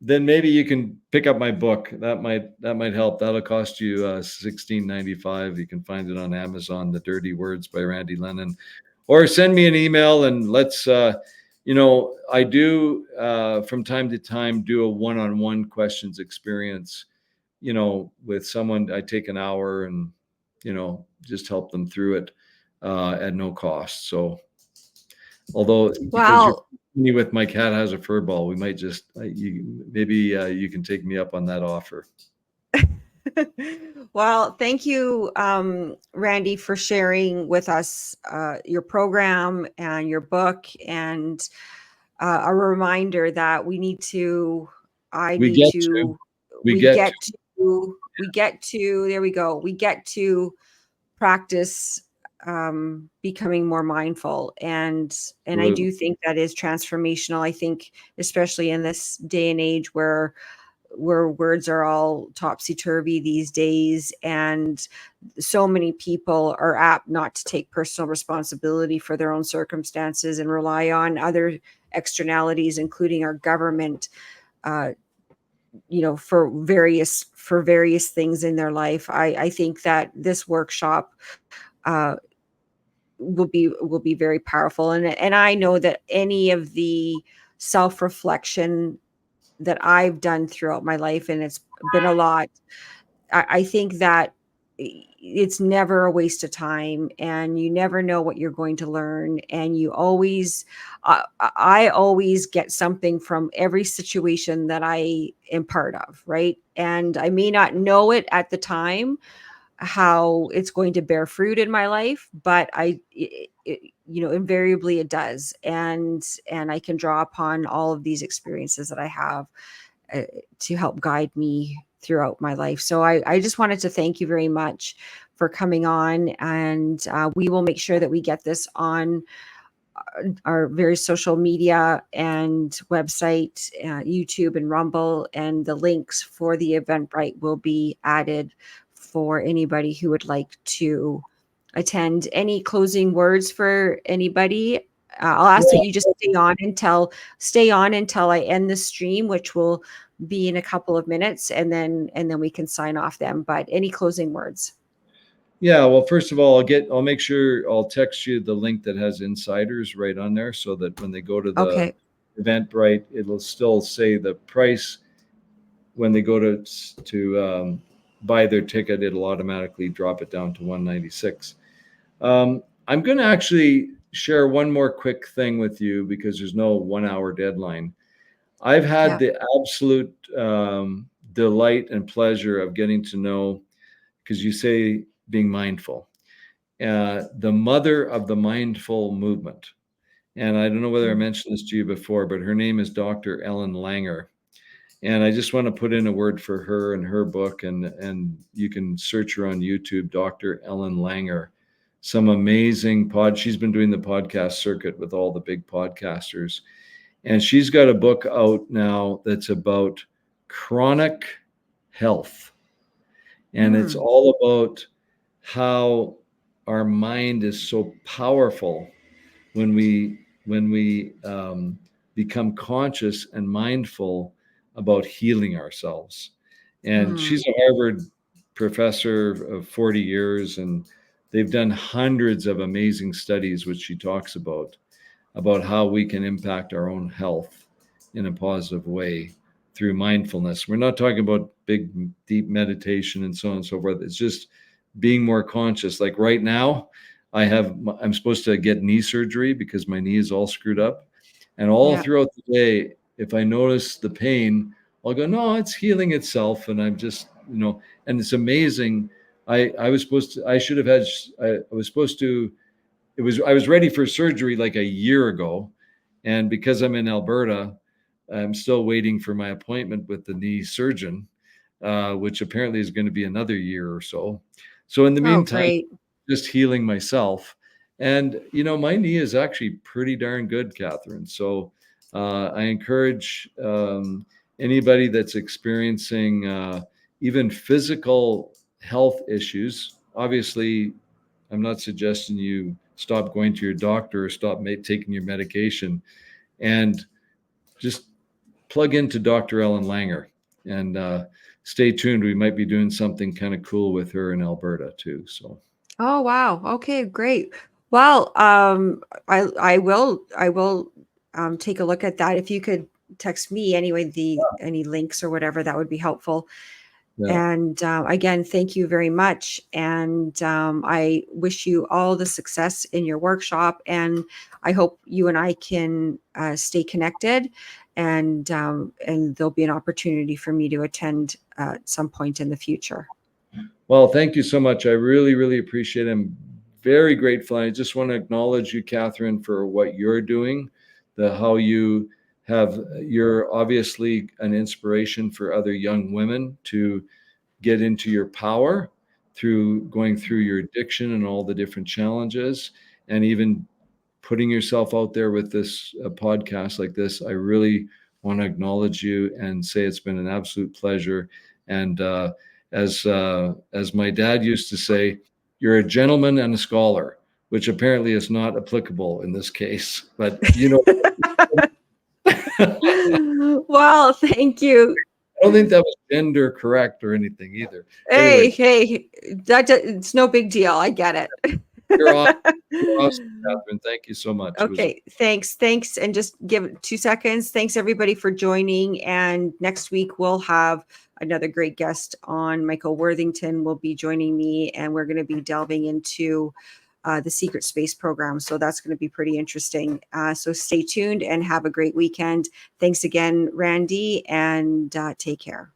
then maybe you can pick up my book. That might help. That'll cost you $16.95. You can find it on Amazon, The Dirty Words by Randy Lennon, or send me an email and let's. I do from time to time do a one-on-one questions experience. With someone, I take an hour and just help them through it at no cost. So, although because you're Well, me with my cat has a fur ball, we might just maybe you can take me up on that offer. well, thank you, Randy, for sharing with us your program and your book, and a reminder that we need to, I We need get to, to, we we get get to, we get to, there we go, we get to practice becoming more mindful, and I to, do think that is transformational. I think especially in this day and age where words are all topsy-turvy these days, and so many people are apt not to take personal responsibility for their own circumstances and rely on other externalities, including our government, uh, for various things in their life. I think that this workshop uh, will be very powerful, and I know that any of the self-reflection that I've done throughout my life, and it's been a lot. I think that it's never a waste of time, and you never know what you're going to learn, and you always, I always get something from every situation that I am part of, right? And I may not know it at the time, how it's going to bear fruit in my life, but invariably it does, and I can draw upon all of these experiences that I have uh, to help guide me throughout my life. So I just wanted to thank you very much for coming on, and we will make sure that we get this on our various social media and website, YouTube and Rumble, and the links for the Eventbrite will be added for anybody who would like to attend. Any closing words for anybody? I'll ask that you just stay on until I end the stream, which will be in a couple of minutes, and then we can sign off then. But any closing words? Yeah, well, first of all, I'll make sure I'll text you the link that has insiders right on there, so that when they go to the Okay. Eventbrite, it'll still say the price. When they go to buy their ticket, it'll automatically drop it down to 196. I'm going to actually share one more quick thing with you because there's no 1 hour deadline. I've had Yeah. the absolute delight and pleasure of getting to know, because you say being mindful, the mother of the mindful movement. And I don't know whether I Mm. mentioned this to you before, but her name is Dr. Ellen Langer. And I just want to put in a word for her and her book, and you can search her on YouTube, Dr. Ellen Langer. Some amazing she's been doing the podcast circuit with all the big podcasters. And she's got a book out now that's about chronic health. And it's Mm. all about how our mind is so powerful when we when we become conscious and mindful about healing ourselves. And Hmm. she's a Harvard professor of 40 years, and they've done hundreds of amazing studies, which she talks about how we can impact our own health in a positive way through mindfulness. We're not talking about big, deep meditation and so on and so forth. It's just being more conscious. Like right now, I'm supposed to get knee surgery because my knee is all screwed up. And all Yeah. throughout the day, if I notice the pain, I'll go, no, it's healing itself. And I'm just, and it's amazing. I should have had, I was supposed to, I was ready for surgery like a year ago. And because I'm in Alberta, I'm still waiting for my appointment with the knee surgeon, which apparently is going to be another year or so. So in the Oh, meantime, great. just healing myself. And, my knee is actually pretty darn good, Catherine. So I encourage anybody that's experiencing even physical health issues. Obviously, I'm not suggesting you stop going to your doctor or stop taking your medication, and just plug into Dr. Ellen Langer and stay tuned. We might be doing something kind of cool with her in Alberta too. So Oh, wow. Okay, great. Well, I will take a look at that. If you could text me anyway, any links or whatever, that would be helpful. yeah. And again, thank you very much. And I wish you all the success in your workshop. And I hope you and I can stay connected. And there'll be an opportunity for me to attend at some point in the future. Well, thank you so much. I really, really appreciate it. I'm very grateful. I just want to acknowledge you, Catherine, for what you're doing, how you're obviously an inspiration for other young women to get into your power through going through your addiction and all the different challenges, and even putting yourself out there with this podcast like this. I really want to acknowledge you and say it's been an absolute pleasure. And as my dad used to say, you're a gentleman and a scholar, which apparently is not applicable in this case. But I Well, thank you. don't think that was gender correct or anything either. Hey, Anyway, hey, it's no big deal. I get it. you're awesome. You're awesome, Catherine. Thank you so much. It was Okay, thanks. And just give it 2 seconds. Thanks everybody for joining. And next week we'll have another great guest on. Michael Worthington will be joining me, and we're going to be delving into the Secret Space program. So that's going to be pretty interesting. So stay tuned and have a great weekend. Thanks again, Randy, and take care.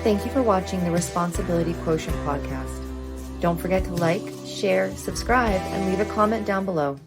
Thank you for watching the Responsibility Quotient podcast. Don't forget to like, share, subscribe, and leave a comment down below.